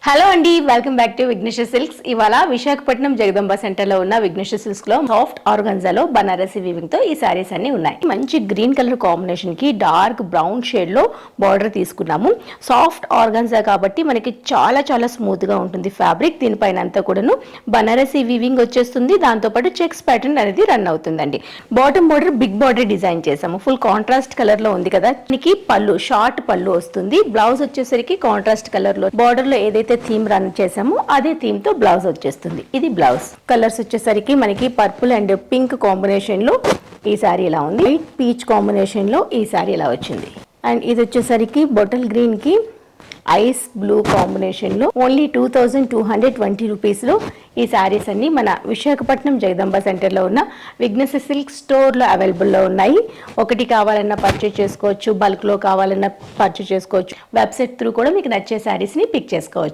Hello అండి, welcome back to Vignesh silks. ఇవాళ Visakhapatnam Jagadamba centre లో ఉన్న విఘ్నేష్ సిల్క్స్ లో సాఫ్ట్ ఆర్గన్జాలో బనారసి వీవింగ్ తో ఈ సారీస్ అన్ని ఉన్నాయి. మంచి గ్రీన్ కలర్ కాంబినేషన్ కి డార్క్ బ్రౌన్ షేడ్ లో బార్డర్ తీసుకున్నాము. సాఫ్ట్ ఆర్గన్జా కాబట్టి మనకి చాలా చాలా స్మూత్ గా ఉంటుంది ఫ్యాబ్రిక్. దీనిపైన అంతా కూడాను బనారసి వీవింగ్ వచ్చేస్తుంది. దాంతో పాటు చెక్స్ ప్యాటర్న్ అనేది రన్ అవుతుందండి. Bottom border big border design చేసాము. ఫుల్ కాంట్రాస్ట్ కలర్ లో ఉంది కదా. దీనికి పళ్ళు షార్ట్ పళ్ళు వస్తుంది. బ్లౌజ్ వచ్చేసరికి కాంట్రాస్ట్ కలర్ లో బార్డర్ లో ఏదైతే థీమ్ రన్ చేసామో అదే థీమ్ తో బ్లౌజ్ వచ్చేస్తుంది. ఇది బ్లౌజ్ కలర్స్ వచ్చేసరికి మనకి పర్పుల్ అండ్ పింక్ కాంబినేషన్ లో ఈ సారీ ఇలా ఉంది. వైట్ పీచ్ కాంబినేషన్ లో ఈ సారీ ఇలా వచ్చింది. అండ్ ఇది వచ్చేసరికి బాటిల్ గ్రీన్ కి ఐస్ బ్లూ కాంబినేషన్ లో ఓన్లీ 2220 రూపీస్ లో ఈ సారీస్ అన్ని మన విశాఖపట్నం జగదంబ సెంటర్ లో ఉన్న విఘ్నేష్ సిల్క్ స్టోర్ లో అవైలబుల్ లో ఉన్నాయి. ఒకటి కావాలన్నా పర్చేస్ చేసుకోవచ్చు, బల్క్ లో కావాలన్నా పర్చేస్ చేసుకోవచ్చు. వెబ్సైట్ త్రూ కూడా మీకు నచ్చే సారీస్ ని పిక్ చేసుకోవచ్చు.